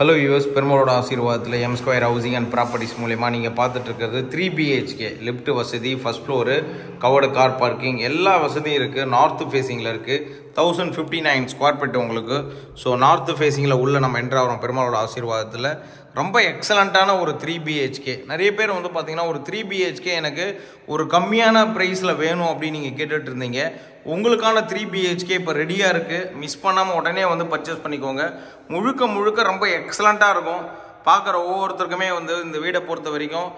Hello US பெருமாளோட ஆசீர்வாதத்தில் M square housing and properties மூலயமா நீங்கள் பார்த்துட்டு இருக்கிறது 3 BHK லிஃப்ட் வசதி, first floor, covered car parking எல்லா வசதியும் இருக்குது. நார்த்து ஃபேஸிங்கில் இருக்குது. 1059 ஸ்கொயர் ஃபீட் உங்களுக்கு. ஸோ நார்த்து ஃபேஸிங்கில் உள்ள நம்ம என்ட்ரு ஆகிறோம் பெருமாளோட ஆசீர்வாதத்தில். ரொம்ப எக்ஸலண்ட்டான ஒரு 3 BHK. நிறைய பேர் வந்து பார்த்தீங்கன்னா ஒரு 3 BHK எனக்கு ஒரு கம்மியான ப்ரைஸில் வேணும் அப்படின்னு நீங்கள் கேட்டுட்டு இருந்தீங்க. உங்களுக்கான 3 BHK இப்போ ரெடியாக இருக்குது. மிஸ் பண்ணாமல் உடனே வந்து பர்ச்சேஸ் பண்ணிக்கோங்க. முழுக்க ரொம்ப எக்ஸலண்ட்டாக இருக்கும். பார்க்குற ஒவ்வொருத்தருக்குமே வந்து இந்த வீடை பொறுத்த வரைக்கும்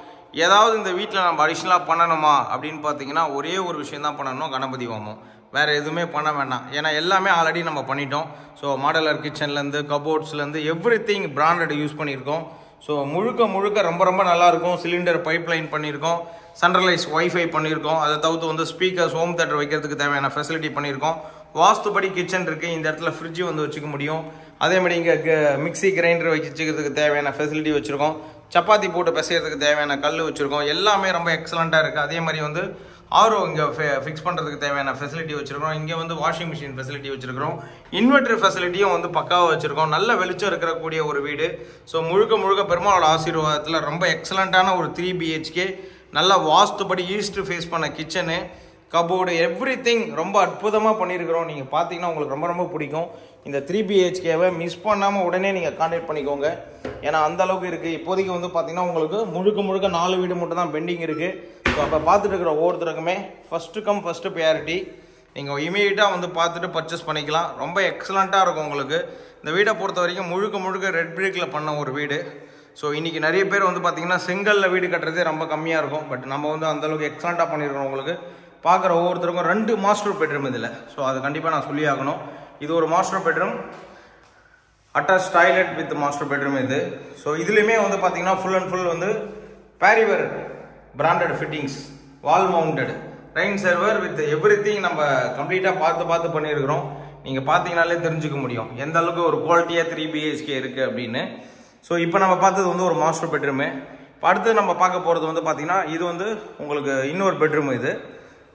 ஏதாவது இந்த வீட்டில் நம்ம அடிஷ்னலாக பண்ணணுமா அப்படின்னு பார்த்தீங்கன்னா ஒரே ஒரு விஷயம் தான் பண்ணணும், கணபதி ஹோமம். வேறு எதுவுமே பண்ண வேண்டாம். ஏன்னா எல்லாமே ஆல்ரெடி நம்ம பண்ணிட்டோம். ஸோ மாடலர் கிச்சன்லேருந்து கபோர்ட்ஸ்லேருந்து எவ்ரிதிங் பிராண்டட் யூஸ் பண்ணியிருக்கோம். ஸோ முழுக்க ரொம்ப நல்லாயிருக்கும். சிலிண்டர் பைப் லைன் பண்ணியிருக்கோம், சென்ட்ரலைஸ் ஒய்ஃபை பண்ணியிருக்கோம். அதை தவிர்த்து வந்து ஸ்பீக்கர்ஸ், ஹோம் தேட்டர் வைக்கிறதுக்கு தேவையான ஃபெசிலிட்டி பண்ணியிருக்கோம். வாஸ்துபடி கிச்சன் இருக்குது. இந்த இடத்துல ஃப்ரிட்ஜு வந்து வச்சுக்க முடியும். அதேமாதிரி இங்கே மிக்சி கிரைண்டர் வச்சுக்கிறதுக்கு தேவையான ஃபெசிலிட்டி வச்சுருக்கோம். சப்பாத்தி போட்டு பிசைகிறதுக்கு தேவையான கல் வச்சுருக்கோம். எல்லாமே ரொம்ப எக்ஸலண்ட்டாக இருக்குது. அதே மாதிரி வந்து ஆர்ஓ இங்கே ஃபிக்ஸ் பண்ணுறதுக்கு தேவையான ஃபெசிலிட்டி வச்சுருக்கோம். இங்கே வந்து வாஷிங் மிஷின் ஃபெசிலிட்டி வச்சுருக்கிறோம். இன்வெர்டர் ஃபெசிலிட்டியும் வந்து பக்காவாக வச்சுருக்கோம். நல்ல வெளிச்சம் இருக்கக்கூடிய ஒரு வீடு. ஸோ முழுக்க பெருமாளோட ஆசீர்வாதத்தில் ரொம்ப எக்ஸலண்ட்டான ஒரு 3 BHK. நல்லா வாஸ்துபடி ஈஸ்ட் ஃபேஸ் பண்ண கிச்சனு, கபோர்டு, எவ்ரிதிங் ரொம்ப அற்புதமாக பண்ணியிருக்கிறோம். நீங்கள் பார்த்தீங்கன்னா உங்களுக்கு ரொம்ப பிடிக்கும். இந்த 3 BHKவை மிஸ் பண்ணாமல் உடனே நீங்கள் கான்டாக்ட் பண்ணிக்கோங்க. ஏன்னா அந்த அளவுக்கு இருக்குது. இப்போதைக்கு வந்து பார்த்தீங்கன்னா உங்களுக்கு முழுக்க 4 வீடு மட்டும் தான் பெண்டிங் இருக்குது. ஸோ அப்போ பார்த்துட்டு இருக்கிற ஒவ்வொருத்தருக்குமே ஃபஸ்ட்டு கம் ஃபஸ்ட்டு ப்ரையாரிட்டி. நீங்கள் இமீடியட்டாக வந்து பார்த்துட்டு பர்ச்சேஸ் பண்ணிக்கலாம். ரொம்ப எக்ஸலண்ட்டாக இருக்கும் உங்களுக்கு. இந்த வீடை பொறுத்த வரைக்கும் முழுக்க ரெட் பிரிக்கில் பண்ண ஒரு வீடு. ஸோ இன்றைக்கி நிறைய பேர் வந்து பார்த்திங்கன்னா செங்கலில் வீடு கட்டுறதே ரொம்ப கம்மியாக இருக்கும். பட் நம்ம வந்து அந்தளவுக்கு எக்ஸலண்ட்டாக பண்ணியிருக்கோம். உங்களுக்கு பார்க்குற ஒவ்வொருத்தருக்கும் 2 மாஸ்டர் பெட்ரூம் இதில். ஸோ அது கண்டிப்பாக நான் சொல்லி ஆகணும். இது ஒரு master bedroom, attach toilet with master bedroom இது. ஸோ இதுலேயுமே வந்து பார்த்தீங்கன்னா ஃபுல் அண்ட் ஃபுல் வந்து Parryware branded fittings, wall mounted rain server with everything நம்ம கம்ப்ளீட்டாக பார்த்து பண்ணியிருக்கிறோம். நீங்கள் பார்த்தீங்கனாலே தெரிஞ்சுக்க முடியும் எந்த அளவுக்கு ஒரு குவாலிட்டியாக 3 BHK இருக்குது அப்படின்னு. ஸோ இப்போ நம்ம பார்த்தது வந்து ஒரு மாஸ்டர் பெட்ரூமு. இப்போ அடுத்து நம்ம பார்க்க போகிறது வந்து பார்த்தீங்கன்னா இது வந்து உங்களுக்கு இன்னொரு பெட்ரூம் இது.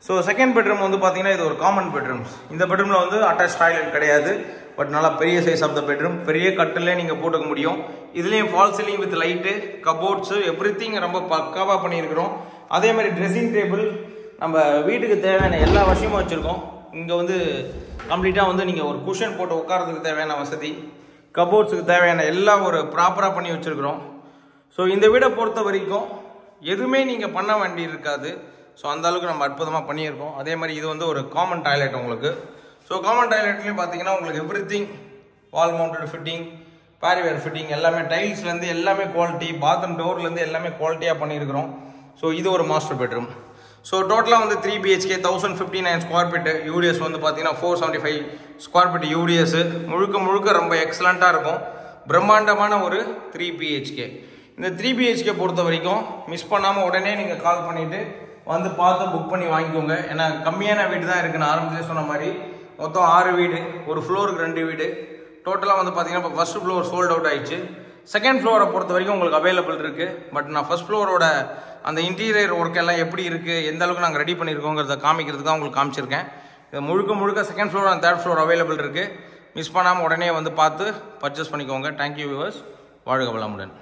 ஸோ செகண்ட் பெட்ரூம் வந்து பார்த்தீங்கன்னா இது ஒரு காமன் பெட்ரூம்ஸ். இந்த பெட்ரூமில் வந்து அட்டாச் டாய்லெட் கிடையாது. பட் நல்லா பெரிய சைஸ் ஆஃப் த பெட்ரூம், பெரிய கட்டிலே நீங்கள் போட்டுக்க முடியும். இதுலேயும் fall ceiling with light, cupboards, everything ரொம்ப பக்காவாக பண்ணியிருக்கிறோம். அதே மாதிரி ட்ரெஸ்ஸிங் டேபிள், நம்ம வீட்டுக்கு தேவையான எல்லா விஷயமும் வச்சுருக்கோம். இங்கே வந்து கம்ப்ளீட்டாக வந்து நீங்கள் ஒரு குஷன் போட்டு உட்காரதுக்கு தேவையான வசதி, கபோர்ட்ஸுக்கு தேவையான எல்லாம் ஒரு ப்ராப்பராக பண்ணி வச்சுருக்கிறோம். ஸோ இந்த வீடை பொறுத்த வரைக்கும் எதுவுமே நீங்கள் பண்ண வேண்டி இருக்காது. ஸோ அந்த அளவுக்கு நம்ம அற்புதமாக பண்ணியிருக்கோம். அதே மாதிரி இது வந்து ஒரு காமன் டாய்லெட் உங்களுக்கு. ஸோ காமன் டாய்லெட்லேயும் பார்த்தீங்கன்னா உங்களுக்கு எவ்ரிதிங் வால் மவுண்டட் ஃபிட்டிங், பேரிவேர் ஃபிட்டிங், எல்லாமே டைல்ஸ்லேருந்து எல்லாமே குவாலிட்டி, பாத்ரூம் டோர்லேருந்து எல்லாமே குவாலிட்டியாக பண்ணியிருக்கிறோம். ஸோ இது ஒரு மாஸ்டர் பெட்ரூம். ஸோ டோட்டலாக வந்து 3 BHK 1059 ஸ்கொயர் ஃபீட்டு. யூடிஎஸ் வந்து பார்த்தீங்கன்னா 475 ஸ்கொயர் ஃபீட் யூடிஎஸ். முழுக்க ரொம்ப எக்ஸலண்ட்டாக இருக்கும். பிரம்மாண்டமான ஒரு 3 BHK. இந்த 3 BHK பொறுத்த வரைக்கும் மிஸ் பண்ணாமல் உடனே நீங்கள் கால் பண்ணிவிட்டு வந்து பார்த்து புக் பண்ணி வாங்கிக்கோங்க. ஏன்னா கம்மியான வீடு தான் இருக்குது. நான் ஆரம்பத்திலே சொன்ன மாதிரி மொத்தம் 6 வீடு, ஒரு ஃப்ளோருக்கு 2 வீடு. டோட்டலாக வந்து பார்த்தீங்கன்னா இப்போ ஃபஸ்ட் ஃப்ளோர் சோல்ட் அவுட் ஆயிடுச்சு. செகண்ட் ஃப்ளோரை பொறுத்த வரைக்கும் உங்களுக்கு அவைலபிள் இருக்குது. பட் நான் ஃபஸ்ட் ஃப்ளோரோட அந்த இன்டீரியர் ஒர்க் எல்லாம் எப்படி இருக்குது, எந்த அளவுக்கு நாங்கள் ரெடி பண்ணியிருக்கோங்கிறத காமிக்கிறதுக்கு தான் உங்களுக்கு காமிச்சிருக்கேன். இது முழுக்க second floor and third floor available இருக்குது. மிஸ் பண்ணாமல் உடனே வந்து பார்த்து பர்ச்சேஸ் பண்ணிக்கோங்க. Thank you viewers. வாழ்க வளமுடன்.